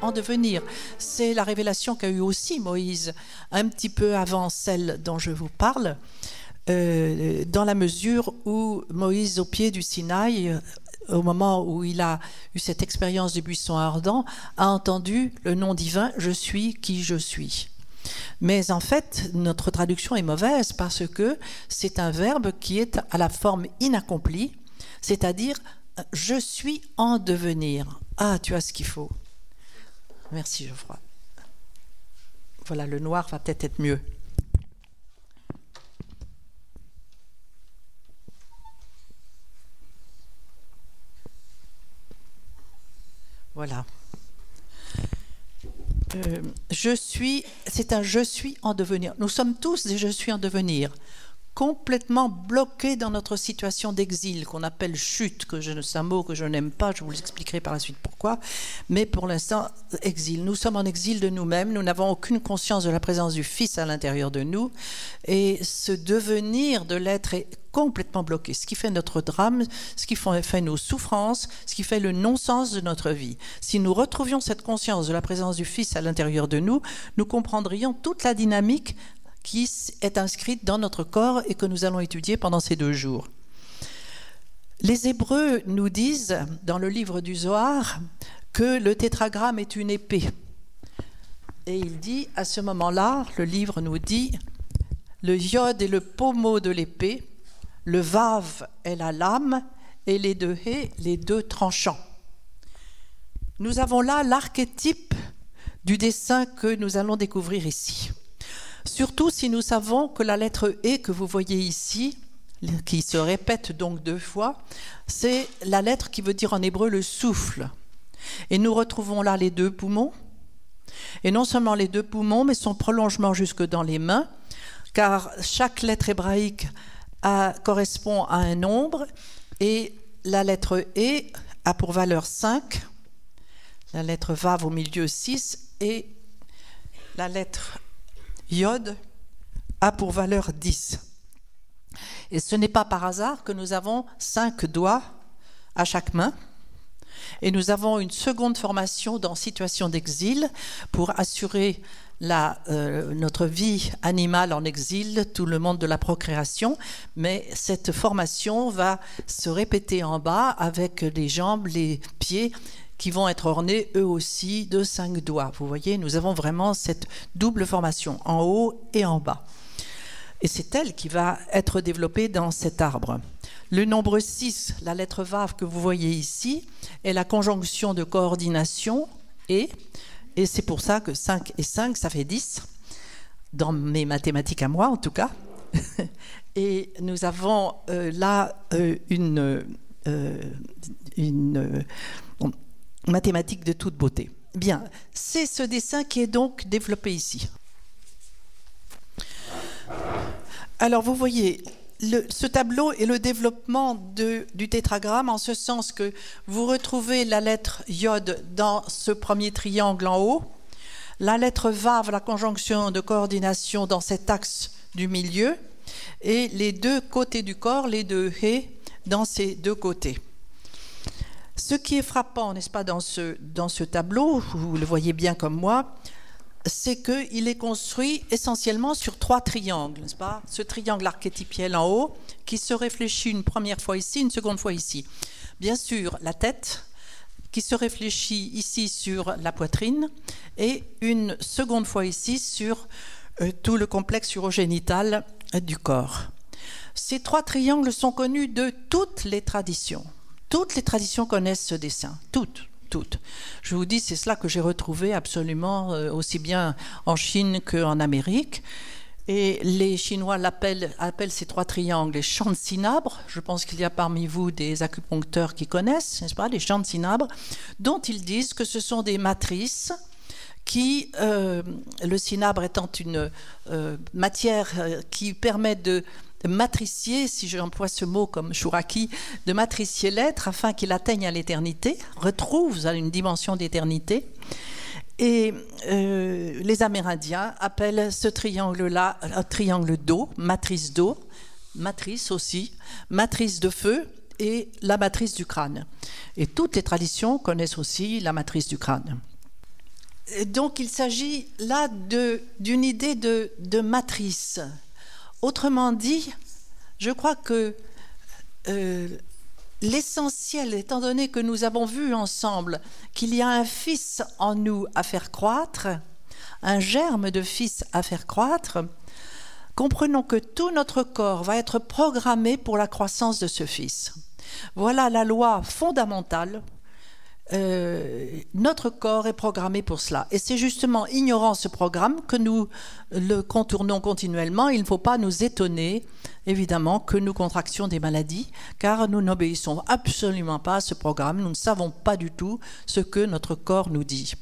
en devenir. C'est la révélation qu'a eue aussi Moïse, un petit peu avant celle dont je vous parle, dans la mesure où Moïse, au pied du Sinaï, au moment où il a eu cette expérience du buisson ardent, a entendu le nom divin « Je suis qui je suis ». Mais en fait, notre traduction est mauvaise parce que c'est un verbe qui est à la forme inaccomplie, c'est-à-dire « je suis en devenir ». Ah, tu as ce qu'il faut. Merci Geoffroy. Voilà, le noir va peut-être être mieux. Voilà. C'est un je suis en devenir. Nous sommes tous des je suis en devenir, complètement bloqués dans notre situation d'exil, qu'on appelle chute, c'est un mot que je n'aime pas, je vous expliquerai par la suite pourquoi, mais pour l'instant, exil. Nous sommes en exil de nous-mêmes, nous n'avons aucune conscience de la présence du Fils à l'intérieur de nous, et ce devenir de l'être est complètement bloqué, ce qui fait notre drame, ce qui fait nos souffrances, ce qui fait le non-sens de notre vie. Si nous retrouvions cette conscience de la présence du Fils à l'intérieur de nous, nous comprendrions toute la dynamique qui est inscrite dans notre corps et que nous allons étudier pendant ces 2 jours. Les Hébreux nous disent, dans le livre du Zohar, que le tétragramme est une épée. Et il dit, à ce moment-là, le livre nous dit, le yod est le pommeau de l'épée, le vav est la lame et les 2 hé, les 2 tranchants. Nous avons là l'archétype du dessin que nous allons découvrir ici. Surtout si nous savons que la lettre E que vous voyez ici, qui se répète donc 2 fois, c'est la lettre qui veut dire en hébreu le souffle. Et nous retrouvons là les 2 poumons, et non seulement les 2 poumons, mais son prolongement jusque dans les mains, car chaque lettre hébraïque correspond à un nombre, et la lettre E a pour valeur 5, la lettre Vav au milieu 6, et la lettre Yod a pour valeur 10. Et ce n'est pas par hasard que nous avons 5 doigts à chaque main, et nous avons une seconde formation dans situation d'exil pour assurer notre vie animale en exil, tout le monde de la procréation, mais cette formation va se répéter en bas avec les jambes, les pieds qui vont être ornés eux aussi de 5 doigts. Vous voyez, nous avons vraiment cette double formation en haut et en bas. Et c'est elle qui va être développée dans cet arbre. Le nombre 6, la lettre Vav que vous voyez ici, est la conjonction de coordination et c'est pour ça que 5 et 5, ça fait 10, dans mes mathématiques à moi en tout cas. Et nous avons là une mathématique de toute beauté. Bien, c'est ce dessin qui est donc développé ici. Alors vous voyez, ce tableau est le développement du tétragramme en ce sens que vous retrouvez la lettre Yod dans ce premier triangle en haut, la lettre Vav, la conjonction de coordination dans cet axe du milieu, et les 2 côtés du corps, les 2 hé, dans ces 2 côtés. Ce qui est frappant, n'est-ce pas, dans ce tableau, vous le voyez bien comme moi, c'est qu'il est construit essentiellement sur 3 triangles, n'est-ce pas? Ce triangle archétypiel en haut, qui se réfléchit une première fois ici, une seconde fois ici. Bien sûr, la tête, qui se réfléchit ici sur la poitrine, et une seconde fois ici sur tout le complexe urogénital du corps. Ces 3 triangles sont connus de toutes les traditions. Toutes les traditions connaissent ce dessin, toutes. Je vous dis, c'est cela que j'ai retrouvé absolument aussi bien en Chine qu'en Amérique. Et les Chinois appellent ces 3 triangles les champs de cinabre. Je pense qu'il y a parmi vous des acupuncteurs qui connaissent, n'est-ce pas, les champs de cinabre, dont ils disent que ce sont des matrices qui, le cinabre étant une matière qui permet de matricier, si j'emploie ce mot comme Chouraki, de matricier l'être afin qu'il atteigne à l'éternité, retrouve à une dimension d'éternité. Et les Amérindiens appellent ce triangle-là un triangle d'eau, matrice aussi, matrice de feu et la matrice du crâne. Et toutes les traditions connaissent aussi la matrice du crâne. Donc il s'agit là d'une idée de matrice. Autrement dit, je crois que l'essentiel, étant donné que nous avons vu ensemble qu'il y a un fils en nous à faire croître, un germe de fils à faire croître, comprenons que tout notre corps va être programmé pour la croissance de ce fils. Voilà la loi fondamentale. Notre corps est programmé pour cela. Et c'est justement ignorant ce programme que nous le contournons continuellement. Il ne faut pas nous étonner, évidemment, que nous contractions des maladies, car nous n'obéissons absolument pas à ce programme. Nous ne savons pas du tout ce que notre corps nous dit.